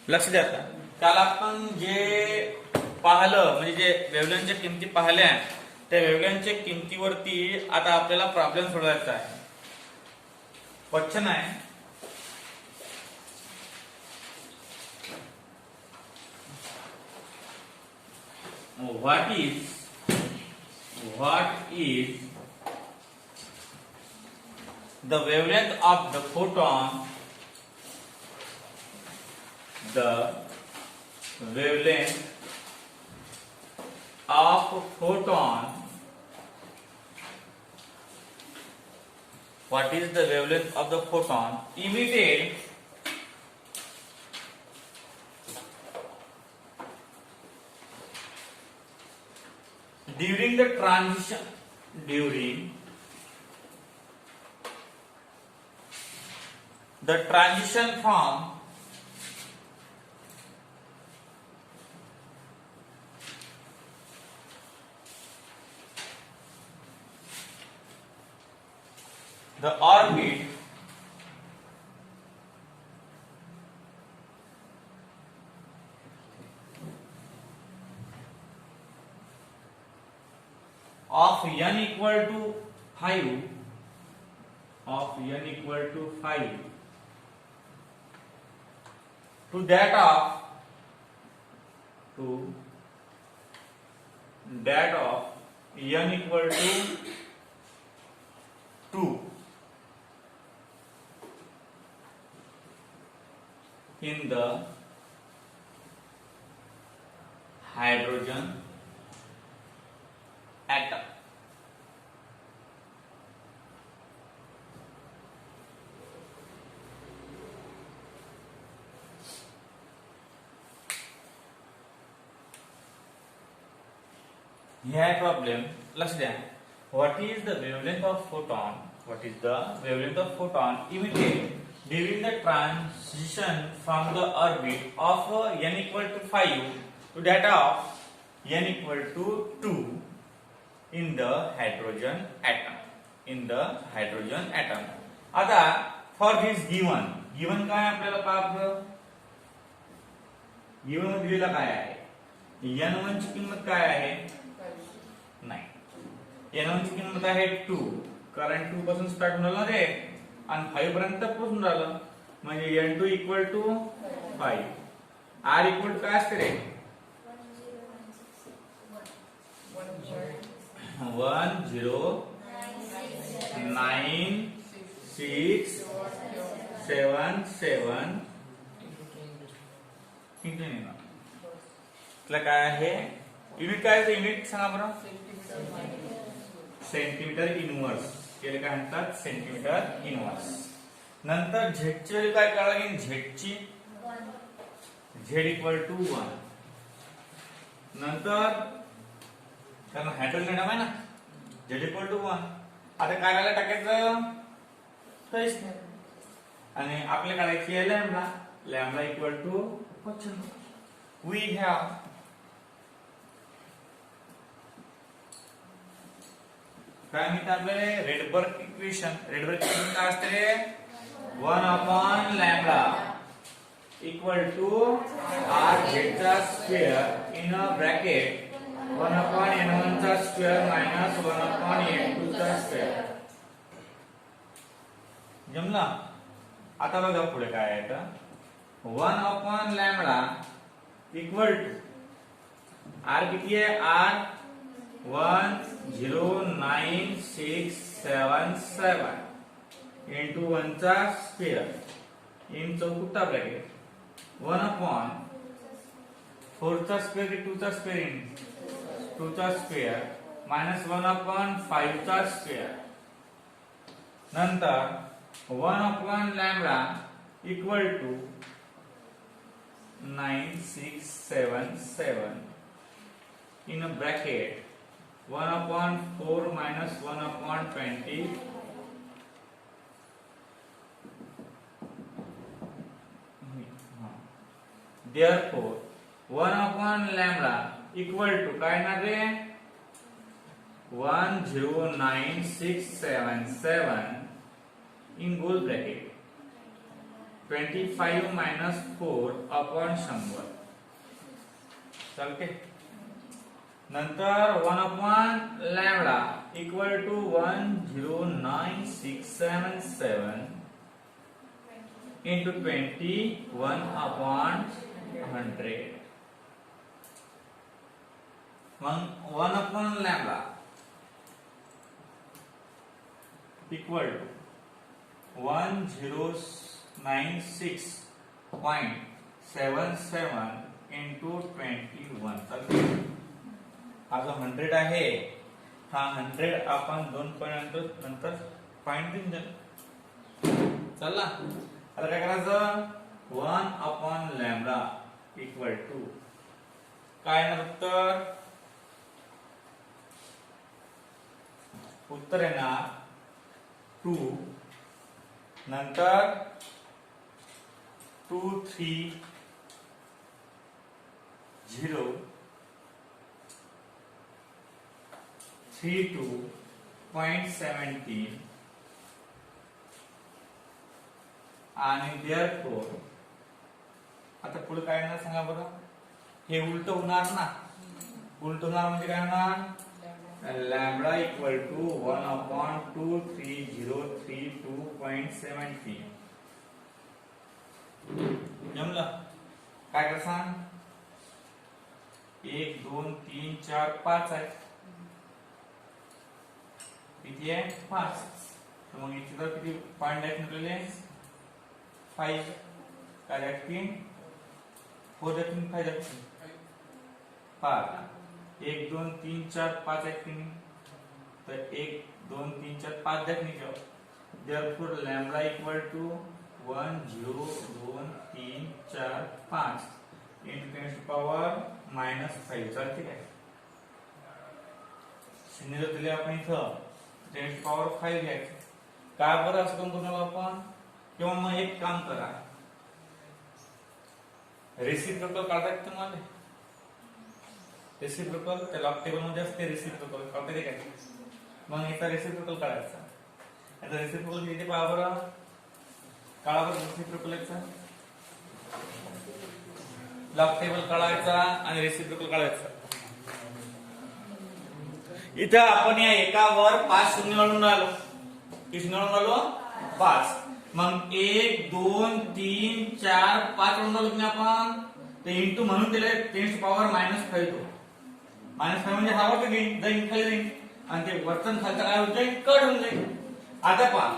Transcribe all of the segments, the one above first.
लक्ष द्या आता. काल आपण जे पाहिलं म्हणजे जे वेव्हलेंथच्या किमती पाहिल्या त्या वेव्हलेंथच्या किमतीवरती आता आपल्याला प्रॉब्लेम सोडवायचा आहे. क्वेश्चन आहे what is the wavelength of the photon, the wavelength of photon, what is the wavelength of the photon emitted during the transition from the orbit of n equal to 5 to that of n equal to 2 in the hydrogen atom. Here problem, let's see. What is the wavelength of photon? What is the wavelength of photon emitted during the transition from the orbit of n equal to 5 to that of n equal to 2 in the hydrogen atom. आता for this given काय आपल्याला पाहायचं? given मध्ये दिलेला काय आहे? n1 ची किंमत काय आहे? नाही, n1 ची किंमत आहे 2, कारण 2 पासून स्टार्ट होणार रे आणि 5 पर्यंत पोहोचून राहिलं म्हणजे n2 equal to 5. r equal to काय असते रे? 109677 इथलं काय आहे? युनिट काय आहे? युनिट सांगा बरं. Centimetre inverse. केले काय म्हणतात? Centimetre inverse. नंतर झेडची व्हॅल्यू काय करायला लागेल? झेडची झेड इक्वल टू 1. नंतर कारण हायड्रोजन एटम आहे ना, झेड इक्वल टू 1. आता काय करायला टाकायचं? काहीच नाही. आणि आपल्या काढायची आहे lambda equal to question. We have काय म्हणतात आपल्याला? Rydberg equation. रेडबर्ग इक्वेशन काय असते? 1 upon lambda equal to R Z चा square in a bracket 1 upon n1 चा स्क्वेअर मायनस 1 अपॉन n2 चा स्क्वेअर. जमला? आता बघा पुढे काय आहे तर 1 upon lambda equal to R किती आहे? आर 109677 into 1 चा स्क्वेअर इन चौकुटा ब्रॅकेट 1 अपॉन 4 चा स्क्वेअर 2 चा स्क्वेअर इन 2 चा स्क्वेअर मायनस 1 अपॉन 5 चा स्क्वेअर. नंतर 1 upon lambda equal to 9677 in a bracket 1 upon 4 minus 1 upon 20 therefore 1 upon lambda equal to काय ना रे 109677 in goal bracket 25 minus 4 upon 100 चालते. नंतर 1 upon lambda equal to 109,677 into 21 upon 100. मग 1 upon lambda equal to 1096.77 into 21. हा जो 100 आहे हा 100 आपण 2 पॉइंट नंतर पॉइंट देऊन द्या. चला आता काय करायचं 1 अपॉन लॅम्बडा इक्वल टू काय ना उत्तर येणार 2 नंतर 23032.17 आणि देअरफोर आता पुढे काय येणार सांगा बरं. हे उलट होणार ना. उलट होणार म्हणजे काय होणार लॅम्बडा इक्वल टू 1 अपॉन 23032.17. जमलं. काय कर सांग 1 2 3 4 5 आहे. किती आहे 5. तर मग इथे तर किती पॉइंट आहेत म्हटलेले 5. काय लागतील 4 लागतील 5 लागतील 5. 1 2 3 4 5 आहेत की नाही. तर 1 2 3 4 5 लागतील. Therefore lambda equal to 1 0 2 3 4 5 into 10 to power -5. चालते काय शून्य जर दिले आपण इथं 10 to power 5 घ्यायचं. काय बरं असं करून करणार आपण. किंवा मग एक काम करा रेसिप्रोकल काढता येतं तुम्हाला. रेसिप्रोकल त्या लॉग टेबल मध्ये असते रेसिप्रोकल काढता येते काय. मग इथं रेसिप्रोकल काढायचा. आता रेसिप्रोकल किती पहा बरं काढा बरं रेसिप्रोकल याचा लॉग टेबल काढायचा आणि रेसिप्रोकल काढायचा. इथं आपण या एकावर 5 शून्य लावून आलो. किती शून्य लावून आलो 5. मग 1 2 3 4 5 लावून आलो की आपण. ते इंटू म्हणून दिले 10 to power -5 तो. -5 म्हणजे हा वरती घेईन जाईन खाली जाईन आणि ते वर्तन खालचं काय होत जाईल कट होऊन जाईल. आता पहा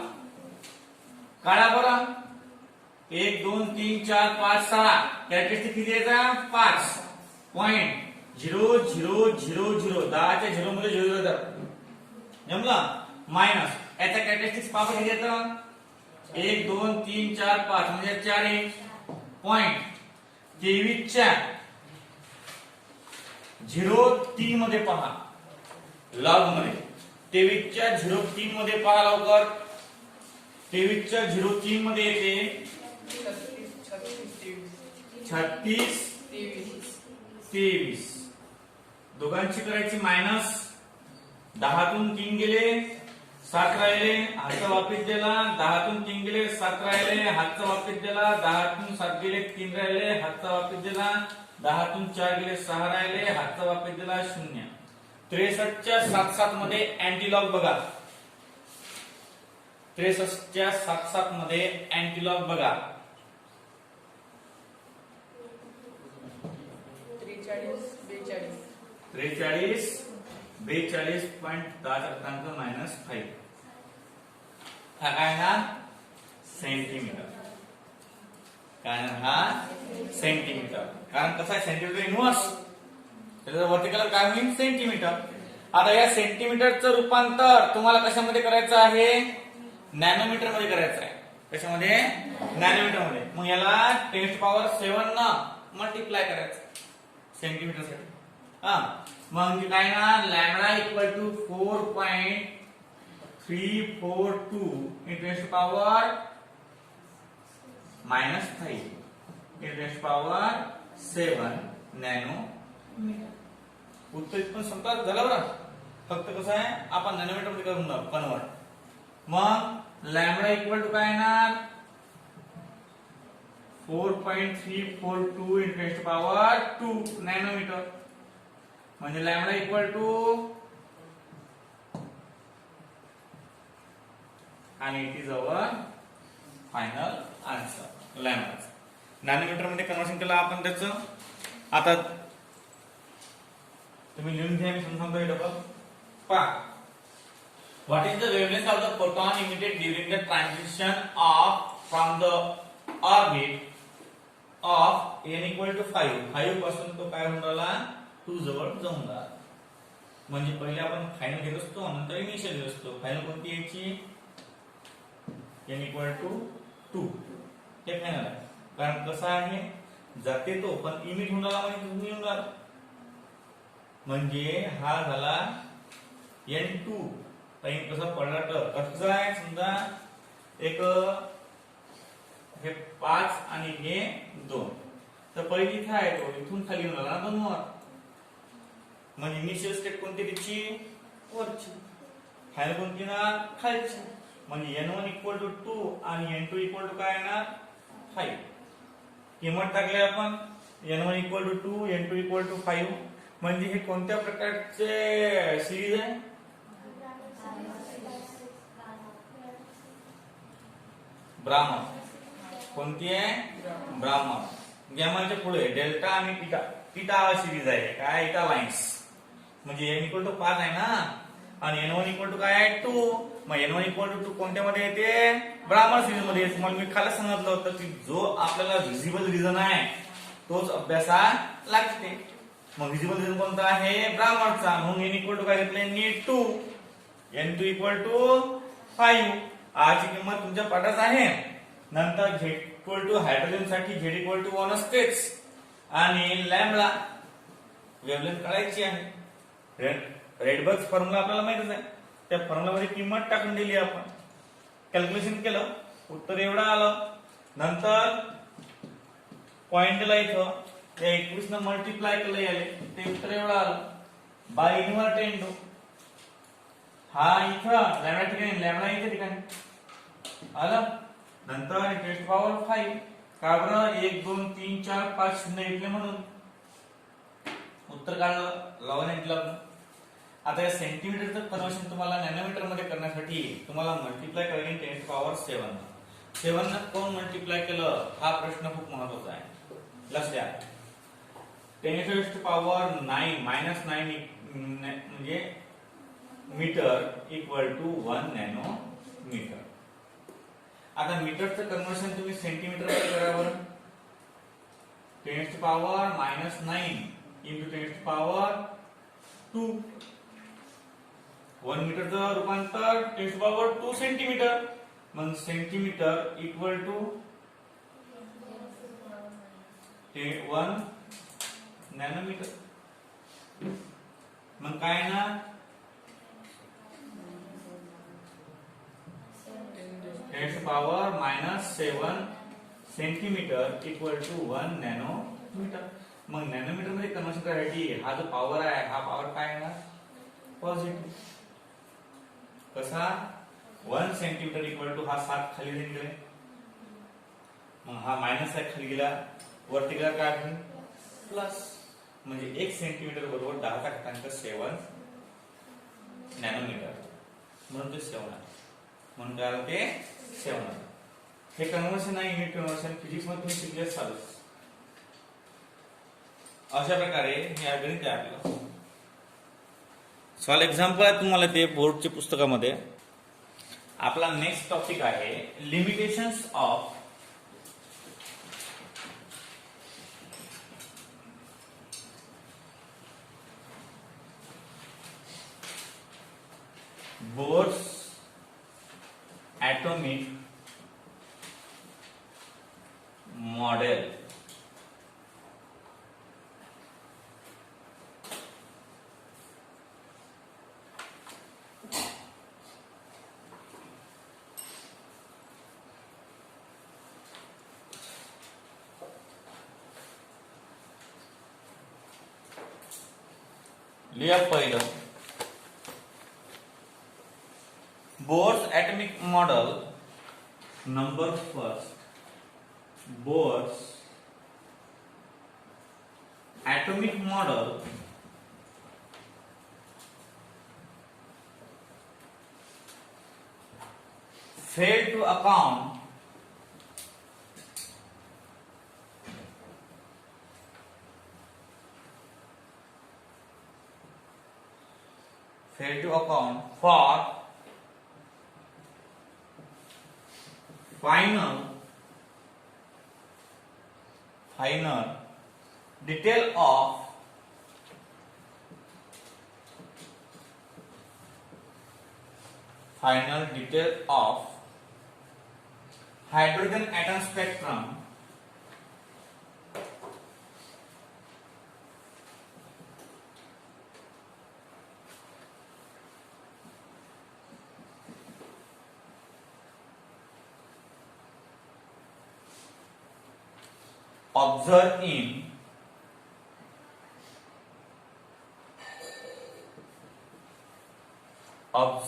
काढा बरं 1 2 3 4 5 6 कॅरेक्टरिस्टिक किती यायचा 5.0000. 10 च्या 0 मध्ये 0 जातात. जमला मायनस याचा कॅरेक्टरिस्टिक पावर किती येतं 1 2 3 4 5 म्हणजे 4 1 पॉइंट 23 च्या 0.3 मध्ये पहा लॉग मध्ये 23 च्या 0.3 मध्ये पहा लवकर. 23 च्या 0.3 मध्ये येते 36 23. दोघांची करायची मायनस. 10 तून 3 गेले 7 राहिले हातचा वापिस दिला. 10 तून 3 गेले 7 राहिले हातचा वापिस दिला. 10 तून 7 गेले 3 राहिले हातचा वापिस दिला. 10 तून 4 गेले 6 राहिले हातचा वापिस दिला 0. 63 च्या 7 मध्ये अँटीलॉग बघा. 63 च्या 7 मध्ये अँटीलॉग बघा. 43 42.10 -5. हा काय ना सेंटीमीटर. काय ना हा सेंटीमीटर. कारण कसं आहे सेंटीमीटर इनव्हर्स त्याचा वर्टिकल काय होईल सेंटीमीटर. आता या सेंटीमीटरचं रूपांतर तुम्हाला कशामध्ये करायचं आहे नॅनोमीटर मध्ये करायचं आहे. कशामध्ये नॅनोमीटर मध्ये. मग याला 10 to power 7 न मल्टिप्लाय करायचं सेंटीमीटर साठी. मग काय ना lambda equal to 4.342 into 10 to power -5 into 10 to power 7 nanometre. उत्तर पण समजा झालं बरं. फक्त कसं आहे आपण नॅनोमीटर मध्ये करून कन्वर्ट. मग लॅम्बडा इक्वल टू काय येणार 4.342 into 10 to power 2 नॅनोमीटर म्हणजे लॅम्बडा इक्वल टू आणि it is our final answer lambda. Nanometre मध्ये कन्वर्शन केलं आपण त्याचं. आता तुम्ही लिहून घ्या, मी समजावतो हे डबल. पहा, what is the wavelength of the photon emitted during the transition from the orbit of n equal to 5 पासून तो काय होऊन राहिला 2 जवळ जाऊन राहिला. म्हणजे पहिले आपण फायनल घेत असतो, नंतर इनिशियल घेत असतो. फायनल कोणती यायची n equal to 2 हे फायनल आहे. कारण कसं आहे, जाते तो पण इमिट होऊन राहिला म्हणजे तुम्ही येऊन राहिला, म्हणजे हा झाला n2. टाइम कसा पडला तर कसं आहे, समजा एक हे 5 आणि हे 2, तर पहिली इथे आहे तो इथून खाली येऊन आला 2 वर, म्हणजे इनिशियल स्टेट कोणती त्याची वरची, फायनल कोणती ना खालची. म्हणजे n1 इक्वल टू 2 आणि n2 इक्वल टू काय येणार 5. किंमत टाकली आपण n1 equal to 2 n2 equal to 5. म्हणजे हे कोणत्या प्रकारचे सिरीज आहे, ब्राह्मण. कोणती आहे ब्राह्मण. गॅमाच्या पुढे डेल्टा आणि थीटा, थीटा हा सिरीज आहे काय, थीटा लाइन्स. म्हणजे n इक्वल टू 5 आहे ना, आणि n1 इक्वल टू काय आहे 2. मग n1 इक्वल टू 2 कोणत्या मध्ये येते, ब्राह्मण सिरीज मध्ये. मग मी खाली सांगितलं होतं की जो आपल्याला व्हिजिबल रिजन आहे तोच अभ्यासा लागते. मग व्हिजिबल रिजन कोणता आहे, ब्राह्मणचा. म्हणून n इक्वल टू काय घेतले, नीट 2, n2 इक्वल टू 5. आजची किंमत तुमच्या पाठात आहे. नंतर z इक्वल टू हायड्रोजन साठी z इक्वल टू 1 असतेच, आणि लॅम्बडा वेव्हलेंथ काढायची आहे. रेडबर्ग फॉर्म्युला आपल्याला माहितच आहे, त्या फॉर्म्युला मध्ये किंमत टाकून दिली आपण, कॅल्क्युलेशन केलं, उत्तर एवढं आलं. नंतर पॉइंट दिला इथं, त्या 21 न मल्टिप्लाय केलं याले, ते उत्तर एवढं आलं. बाय इन्व्हर्ट इंटू हा इथं लॅम्बडा ठिकाणी, लॅम्बडा इथे ठिकाणी आलं. नंतर 10 पॉवर 5 का बरं, 1 2 3 4 5 शून्य घेतले म्हणून उत्तर काढलं, लॉग घेतलं. आता या सेंटीमीटरचं कन्वर्शन तुम्हाला नॅनोमीटर मध्ये करण्यासाठी तुम्हाला मल्टिप्लाय करायचे 10 पॉवर 7. 7 न कोण मल्टिप्लाय केलं हा प्रश्न खूप महत्त्वाचा आहे, लक्ष द्या. 10 पॉवर 9 मायनस 9 म्हणजे मीटर इक्वल टू 1 नॅनोमीटर. आता मीटरचं कन्वर्शन तुम्ही सेंटीमीटर मध्ये करा बरं. 10 पॉवर मायनस 9 इंटू 10 पॉवर 2. 1 मीटरचं रूपांतर 10 पॉवर 2 सेंटीमीटर. मग सेंटीमीटर इक्वल टू 1 नॅनोमीटर. मग काय ना 10 power minus 7 centimetre equal to 1 nanometre. मग नॅनोमीटर मध्ये कन्वर्शन करायसाठी हा जो पॉवर आहे, हा पॉवर काय आहे ना पॉझिटिव्ह. कसा 1 सेंटीमीटर इक्वल टू हा 7 खाली गेले, मग हा मायनस आहे खाली गेला, वरती गेला काय प्लस. म्हणजे 1 सेंटीमीटर बरोबर 10⁻7 नॅनोमीटर, म्हणून ते 7 आहे. म्हणून काय ते 7 आहे. हे कन्वर्शन आहे, युनिट कन्वर्शन फिजिक्स मध्ये तुम्ही शिकले चालू. अशा प्रकारे हे गणित आहे आपलं. सॉल्व एक्झाम्पल आहे तुम्हाला ते बोर्डच्या पुस्तकामध्ये. आपला नेक्स्ट टॉपिक आहे limitations of bourse atomic model. लिया पहिलं Bohr's atomic model. Number first, Bohr's atomic model failed to account for final detail of hydrogen atom spectrum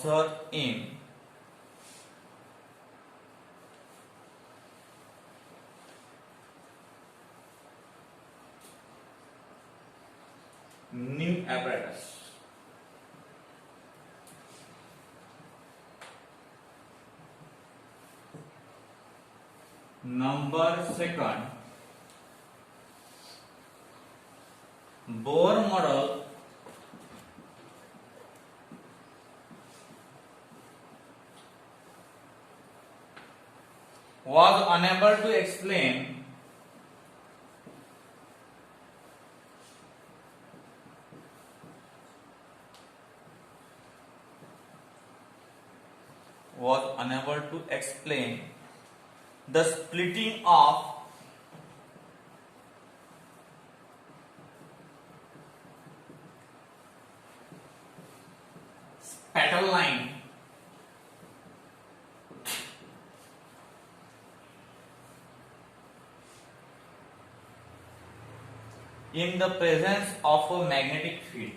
observed in new apparatus. Number second, Bohr model was unable to explain the splitting of spectral line in the presence of a magnetic field.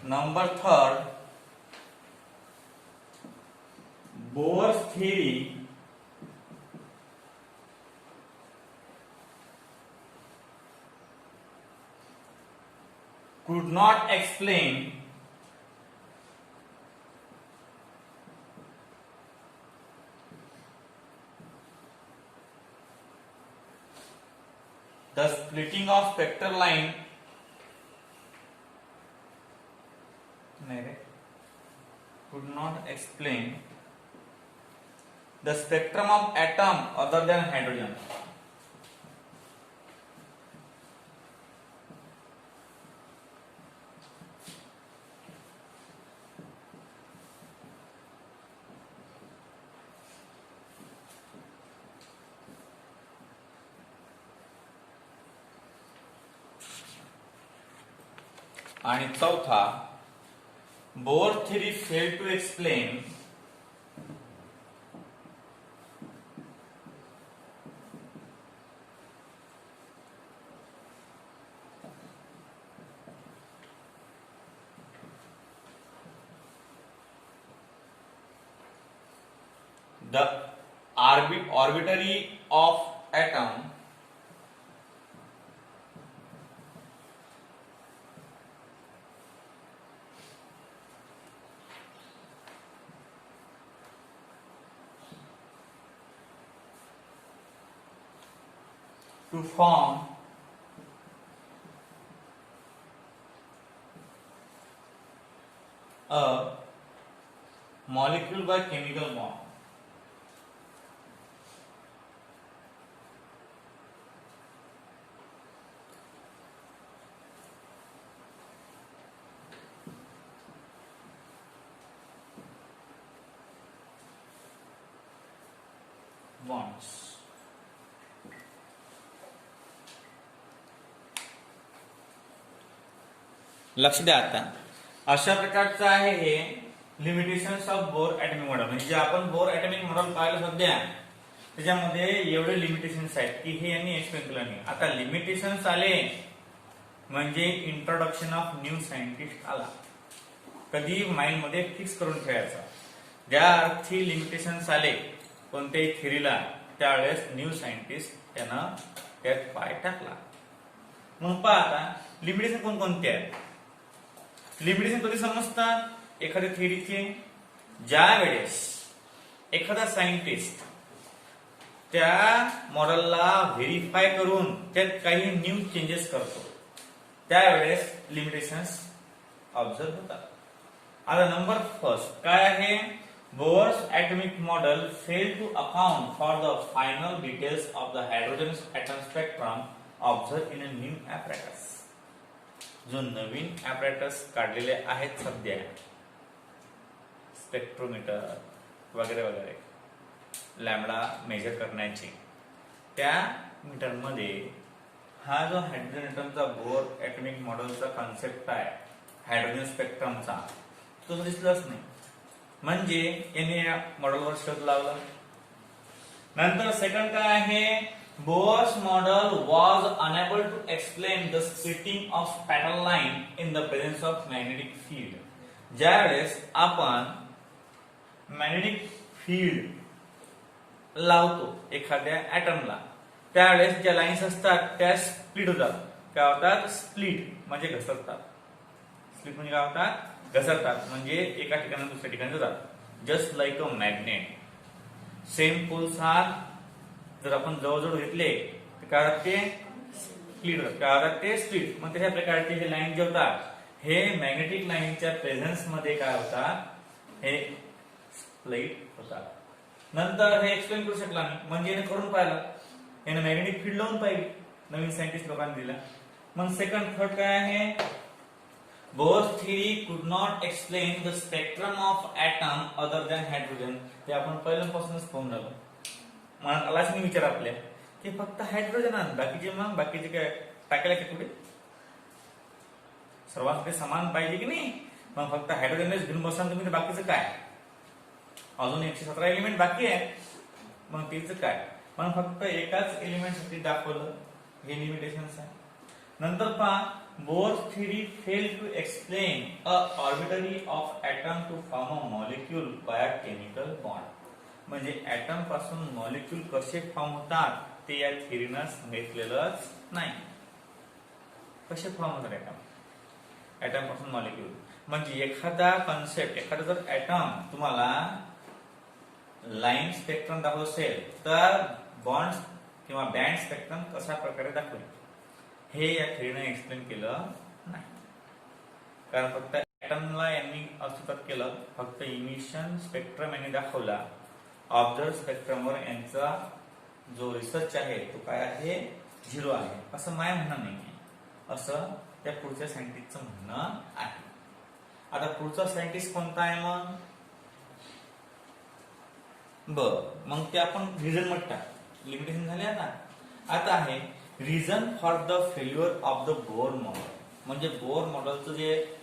Number third, Bohr's theory could not explain the splitting of spectral line the spectrum of atom other than hydrogen. आणि चौथा, Bohr theory failed to explain the orbitary of atom to form a molecule by chemical bond. Bonds. लक्ष द्या आता, अशा प्रकारचं आहे हे limitations of bore atomic model. म्हणजे जे आपण बोर ॲटॉमिक मॉडेल पाहिलं सध्या त्याच्यामध्ये एवढे लिमिटेशन्स आहेत की हे यांनी एक्सप्लेन केलं नाही. आता लिमिटेशन्स आले म्हणजे इंट्रोडक्शन ऑफ न्यू सायंटिस्ट आला. कधी माइंड मध्ये फिक्स करून ठेवायचा. ज्या अर्थी लिमिटेशन्स आले कोणत्याही थेरीला त्यावेळेस न्यू सायंटिस्ट त्यानं त्यात पाय टाकला. मग पहा आता लिमिटेशन कोणकोणते आहेत. लिमिटेशन कधी समजतात एखाद्या थेरीचे ज्या वेळेस एखादा सायंटिस्ट त्या मॉडेलला व्हेरीफाय करून त्यात काही न्यू चेंजेस करतो त्यावेळेस लिमिटेशन्स ऑब्झर्व होतात. आता नंबर फर्स्ट काय आहे. Bohr's atomic model fail to account for the final details of the hydrogen atom spectrum observe in a new apparatus. जो नवीन ॲपरेटस काढलेले आहेत सध्या स्पेक्ट्रोमीटर वगैरे वगैरे लॅम्बडा मेजर करण्याचे त्या मीटरमध्ये हा जो हायड्रोजन ॲटमचा बोर ॲटॉमिक मॉडेलचा कॉन्सेप्ट आहे हायड्रोजन स्पेक्ट्रमचा तो दिसलाच नाही. म्हणजे याने या मॉडेलवर शोध लावला. नंतर सेकंड काय आहे. Bohr's model was unable to explain the splitting of spectral line in the presence of magnetic field. ज्यावेळेस आपण मॅग्नेटिक फील्ड लावतो एखाद्या ॲटमला त्यावेळेस ज्या लाईन्स असतात त्या स्प्लिट होतात. काय होतात. स्प्लिट म्हणजे घसरतात. स्प्लिट म्हणजे काय होतात. घसरतात म्हणजे एका ठिकाणी दुसऱ्या ठिकाणी जातात. Just like a magnet. Same poles are जर आपण जवळजवळ घेतले तर काय होतात ते स्प्लिट होतात. काय होतात ते स्प्लिट. मग तशा प्रकारचे हे लाईन जे होतात हे मॅग्नेटिक लाईनच्या प्रेझेन्स मध्ये काय होतात हे स्प्लिट होतात. नंतर हे एक्सप्लेन करू शकला नाही म्हणजे याने करून पाहिलं. याने मॅग्नेटिक फील्ड लावून पाहिली. नवीन सायंटिस्ट लोकांनी दिला. मग सेकंड थर्ड काय आहे. Bohr's theory could not explain the spectrum of atom other than hydrogen. ते आपण पहिल्यापासूनच पाहून राहिलो. मग आलाच नाही विचार आपल्या की फक्त हायड्रोजन आणि बाकीचे मग बाकीचे काय टाकायला की कुठे सर्वांकडे समान पाहिजे की नाही. मग फक्त हायड्रोजनच घेऊन बसा तुम्ही तर बाकीचं काय. अजून 117 एलिमेंट बाकी आहे. मग तिचं काय. पण फक्त एकाच एलिमेंट साठी दाखवलं हे लिमिटेशन्स आहे. नंतर पहा Bohr's theory failed to explain a orbitary of atom to form a molecule by a chemical bond. म्हणजे ऍटम पासून मॉलिक्यूल कसे फॉर्म होतात ते या थेरीनं सांगितलेलंच नाही. कसे फॉर्म होतात ऍटम पासून मॉलिक्यूल. म्हणजे एखादा कॉन्सेप्ट एखादा जर ऍटम तुम्हाला लाईन स्पेक्ट्रम दाखवत असेल तर बॉन्ड किंवा बँड स्पेक्ट्रम कशा प्रकारे दाखवेल हे या थेरीने एक्सप्लेन केलं नाही. कारण फक्त ऍटमला यांनी अस्तित्वात केलं. फक्त इमिशन स्पेक्ट्रम यांनी दाखवला. ऑब्झर्व स्पेक्ट्रमवर यांचा जो रिसर्च आहे तो काय आहे 0 आहे असं माय म्हणणं नाही असं त्या पुढच्या सायंटिस्टचं म्हणणं आहे. आता पुढचा सायंटिस्ट कोणता आहे मग मग ते आपण रिझन मध्ये टाक. लिमिटेशन झाले. आता आहे reason for the failure of the bore model. म्हणजे बोर मॉडेलचं जे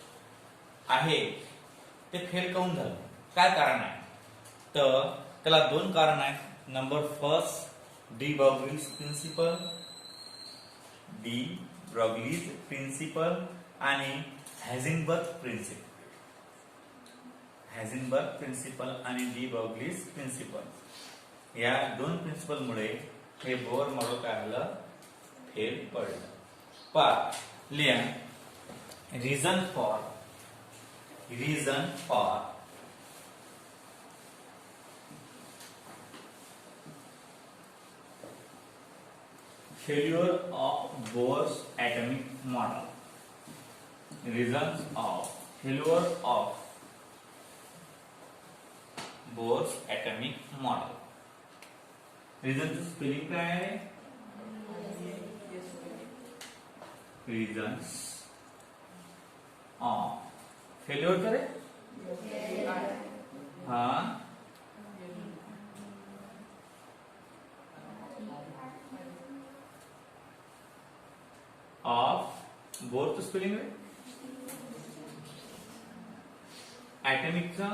आहे ते फेल काऊन झालं. काय कारण आहे तर त्याला 2 कारण आहेत. नंबर फर्स्ट डी ब्रॉग्लीज प्रिन्सिपल आणि हायझेनबर्ग प्रिन्सिपल आणि डी ब्रॉग्लीज प्रिन्सिपल या 2 प्रिन्सिपल मुळे हे बोर मॉडेल काय झालं फेल पडलं. पहा लिहा reason for failure of Bohr's atomic model. Reasons of failure of Bohr's atomic model. Reason चं स्पेलिंग काय आहे. Reasons of failure करे हाँ ऑफ बोर तो स्पेलिंग है ऍटॉमिकचा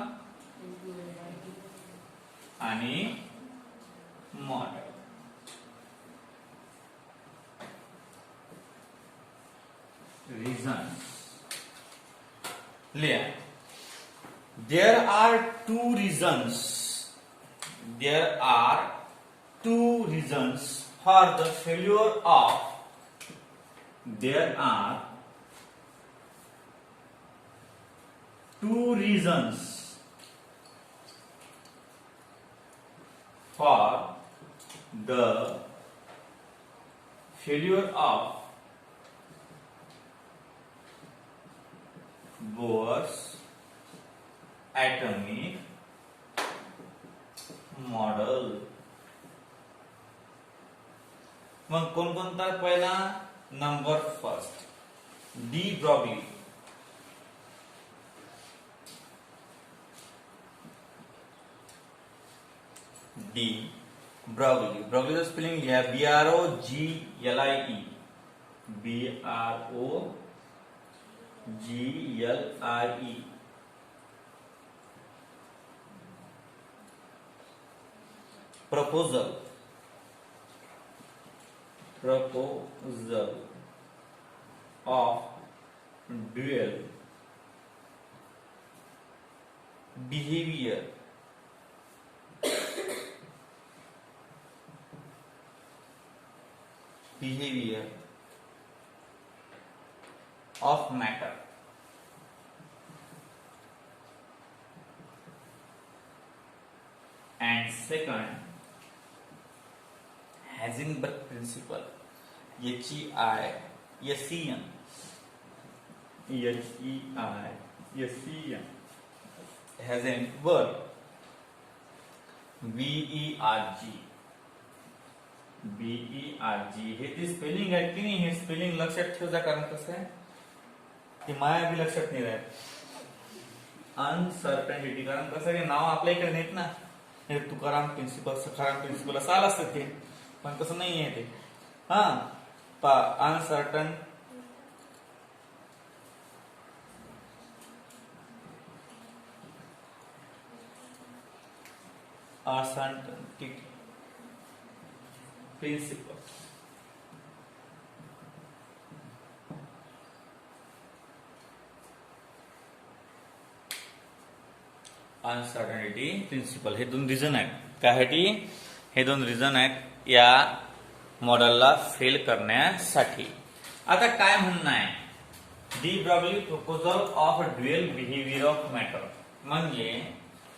आणि model. Reasons. There are two reasons. There are two reasons for the failure of. There are two reasons for the failure of Bohr's atomic model. मग कोणकोणता पहिला? Number first, de Broglie. De Broglie. ब्रॉग्लीचं spelling लिहा, BROGLIE. BROGLIE. proposal of dual behavior of matter. And second, Heisenberg principle. HEISEN. Heisenberg. BERG. हे ते spelling आहे की नाही, हे स्पेलिंग लक्षात ठेवजा, कारण कसं आहे ते माया बी लक्षात नाही राहत. अनसर्टनिटी, कारण कसं आहे नाव आपल्या इकडे नाहीत ना, हे तुकाराम प्रिन्सिपल, सखाराम प्रिन्सिपल असं आलं असतं ते, पण तसं नाही आहे ते. हा पा अनसर्टन प्रिन्सिपल. Uncertainty principal. हे दोन रिझन आहेत. त्यासाठी हे दोन रिझन आहेत या मॉडेलला फेल करण्यासाठी. आता काय म्हणणं आहे, de Broglie proposal of dual behaviour of matter. म्हणजे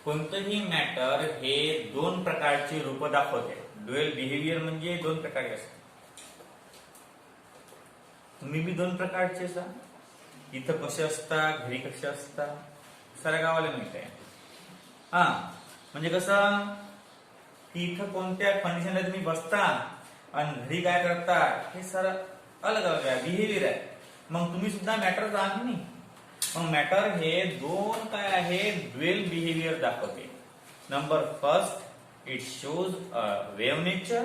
कोणतंही मॅटर हे दोन प्रकारचे रूप दाखवते. ड्युअल बिहेवियर म्हणजे दोन प्रकारचे असतात. तुम्ही बी दोन प्रकारचे असा, इथं कसे असता, घरी कसे असता, साऱ्या गावाला माहित आहे. हा म्हणजे कसं की इथं कोणत्या कंडिशनला तुम्ही बसता आणि घरी काय करता हे सर अलग अलग आहे, बिहेवियर आहे. मग तुम्ही सुद्धा मॅटरच आहे नाही. मग मॅटर हे दोन काय आहे, ड्युअल बिहेवियर दाखवते. Number first, it shows a wave nature,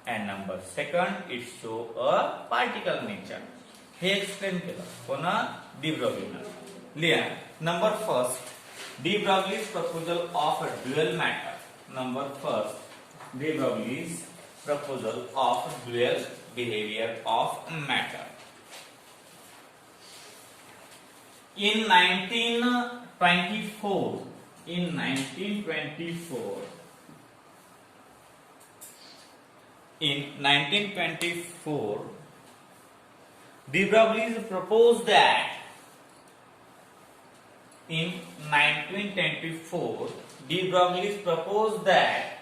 and number second, it show a particle nature. हे एक्सप्लेन केलं कोणा, डी ब्रॉग्लीनं. लिहा. Number first, de Broglie's proposal of a dual matter. Number first, de Broglie's proposal of dual behavior of matter. In 1924, de Broglie proposed that. In 1924, de Broglie proposed that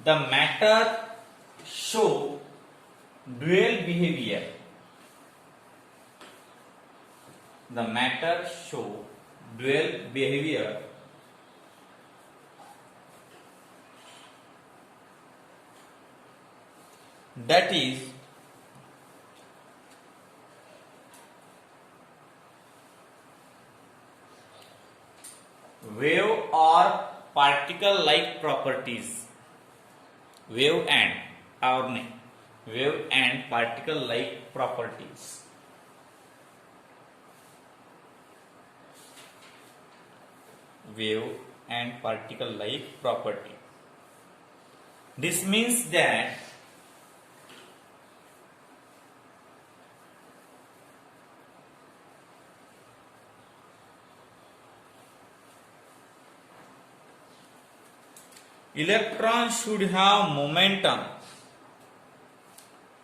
the matter show dual behavior. The matter show dual behavior that is wave or particle like properties. Wave and और नहीं, wave and particle like properties. Wave and particle like property. This means that electron should have momentum.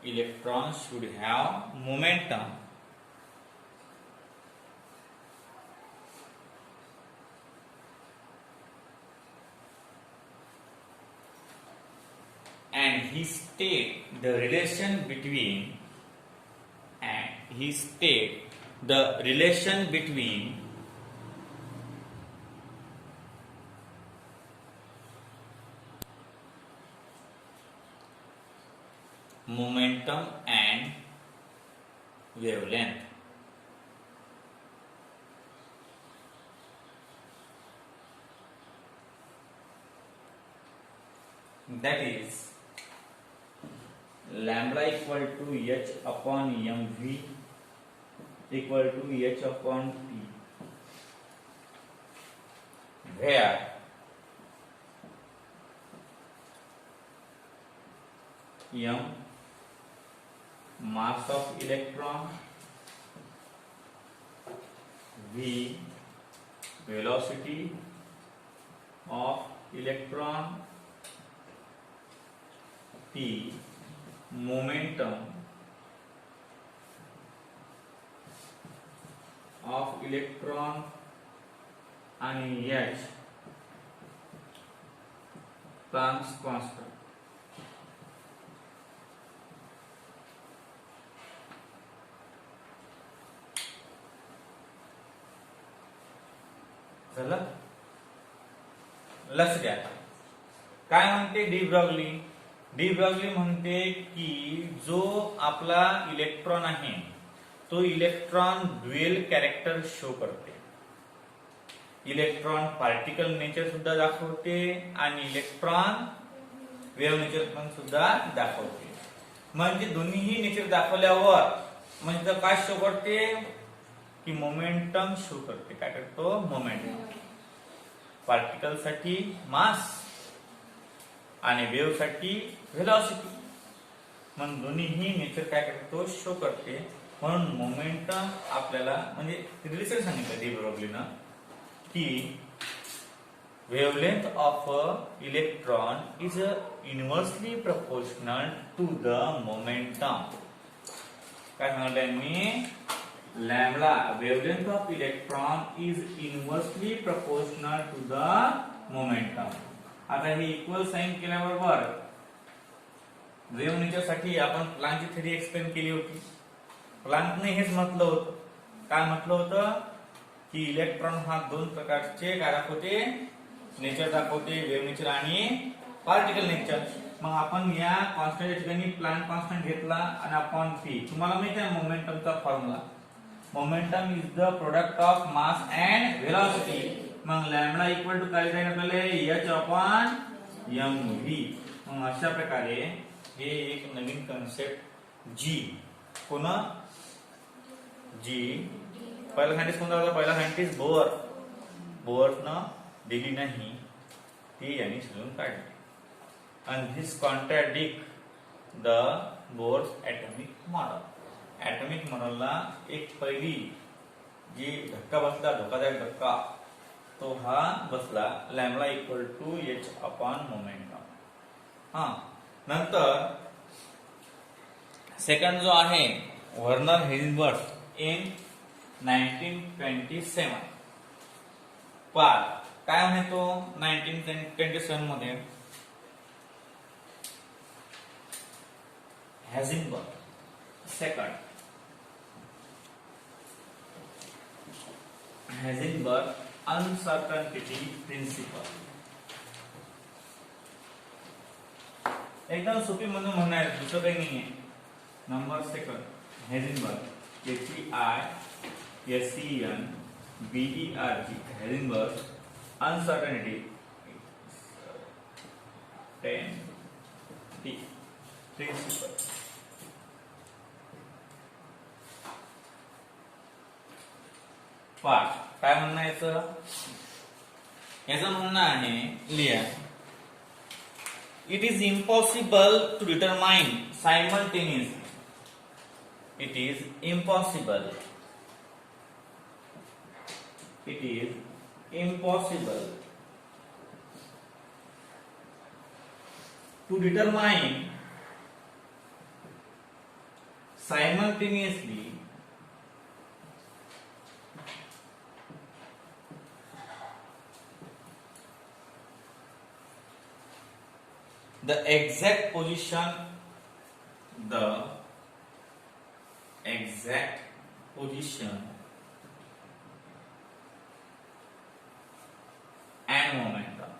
Electron should have momentum. And he state the relation between momentum and wavelength. That is lambda equal to h upon mv equal to h upon p, where m mass of electron, v velocity of electron, p momentum of electron and h Planck's constant. झालं? लक्ष द्या. काय म्हणते D Broglie? De Broglie म्हणते की जो आपला electron आहे तो इलेक्ट्रॉन ड्युएल कॅरेक्टर शो करते. इलेक्ट्रॉन पार्टिकल नेचर सुद्धा दाखवते आणि इलेक्ट्रॉन वेव्ह नेचर पण सुद्धा दाखवते. म्हणजे दोन्हीही नेचर दाखवल्यावर म्हणजे काय शो करते की मोमेंटम शो करते. काय करतो? मोमेंटम. पार्टिकल साठी मास आणि वेव्ह साठी व्हेलॉसिटी. म्हणून दोन्हीही नेचर काय करतो? शो करते. म्हणून मोमेंटम आपल्याला म्हणजे रिलेशन सांगितलं डी ब्रॉग्लीनं की wavelength of a electron is inversely proportional to the momentum. काय सांगितलंय मी? Lambda wavelength of electron is inversely proportional to the momentum. आता हे इक्वल साइन केल्याबरोबर वेव्ह नेचर साठी आपण प्लँकची थेरी एक्सप्लेन केली होती. प्लँकने हेच म्हटलं होतं. काय म्हटलं होतं की इलेक्ट्रॉन हा दोन प्रकारचे काय दाखवते? नेचर दाखवते. वेव्ह नेचर आणि पार्टिकल नेचर. मग आपण या कॉन्स्टंट ठिकाणी प्लँक कॉन्स्टंट घेतला आणि अपॉन पी. तुम्हाला माहिती आहे मोमेंटमचा formula. Momentum is the product of mass and velocity. मग लॅम्बडा इक्वल टू काय जाईल आपल्याला? h upon mv. मग अशा प्रकारे हे एक नवीन कन्सेप्ट जी कोण? जी पहिला सायंटिस्ट कोणता होता? पहिला सायंटिस्ट बोअर. बोअरनं दिली नाही ती यांनी शोधून काढली. and this contradict the Bohr's atomic model. atomic मॉडेलला एक पहिली जी धक्का बसला, धोकादायक धक्का, तो हा बसला lambda equal to h upon momentum. हा नंतर सेकंड जो आहे वर्नर हेझेनबर्ग इन 1927. काय म्हणे तो 1927 मध्ये? Heisenberg second. Heisenberg uncertainty principle. एकदम सोपी म्हणून म्हणणार, दुसरं काही नाहीये. Number second Heisenberg HEISENBERG Heisenberg uncertainty 10T principle. पाठ काय म्हणणं याचं म्हणणं आहे लिहा. It is impossible to determine simultaneously. It is impossible. It is impossible to determine simultaneously the exact position and momentum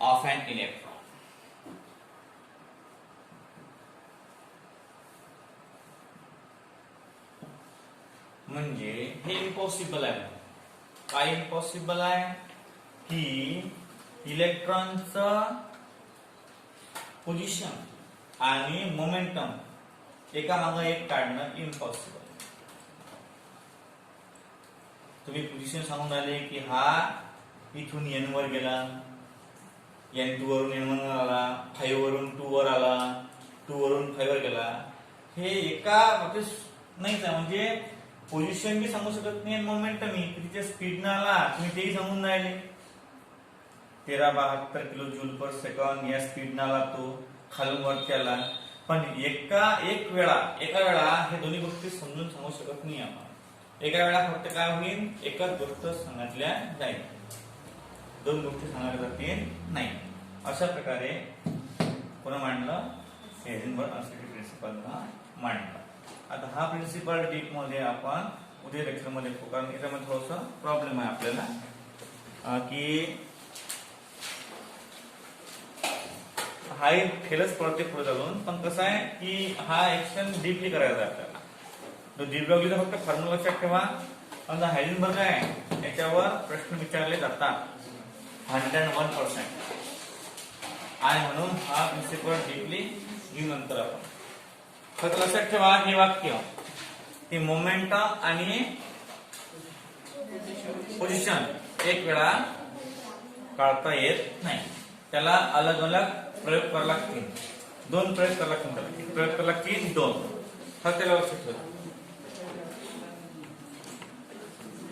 of an electron. म्हणजे हे impossible आहे. काय इम्पॉसिबल आहे की इलेक्ट्रॉनचं पोझिशन आणि मोमेंटम एका मागे एक काढणं इम्पॉसिबल. तुम्ही पोझिशन सांगून आले की हा इथून एन वर गेला, N2 वरून N1 वर आला, 5 वरून 2 वर आला, 2 वरून 5 वर गेला. हे एका नाहीच आहे. म्हणजे पोझिशन बी सांगू शकत नाही, मोमेंटम कितीच्या स्पीडनं आला तुम्ही तेही सांगून राहिले. 1372 किलो जूल पर सेकंड या स्पीडनं आला तो, खालून वरती आला. पण एका वेळा हे दोन्ही गोष्टी समजून सांगू शकत नाही आपण. एका वेळा फक्त काय होईल, एकच गोष्ट सांगितल्या जाईल, दोन गोष्टी सांगितल्या जातील नाही. अशा प्रकारे कोण मांडलं, हेझनबर्ग अनसर्टेनिटी प्रिन्सिपल मांडला. आता हा प्रिन्सिपल डीप मध्ये आपण उद्या लेक्चर मध्ये बघू, कारण याच्यामध्ये थोडासा प्रॉब्लेम आहे आपल्याला की हा एक फेलच पडते पुढे चालून. पण कसं आहे की हा एक्शन डीपली करायचा आहे आपल्याला. तो डीप फक्त फॉर्म्युला लक्षात ठेवा. पण हायझेनबर्ग आहे याच्यावर प्रश्न विचारले जातात 101%. आणि म्हणून हा प्रिन्सिपल डीपली घेऊ नंतर आपण. फक्त लक्षात ठेवा हे वाक्य की मोमेंटम आणि पोझिशन एक वेळा काढता येत नाही, त्याला अलग अलग प्रयोग करावे लागतील. दोन प्रयोग करावे लागतील, एक प्रयोग करावे लागतील, दोन. फक्त त्याला लक्षात ठेवा.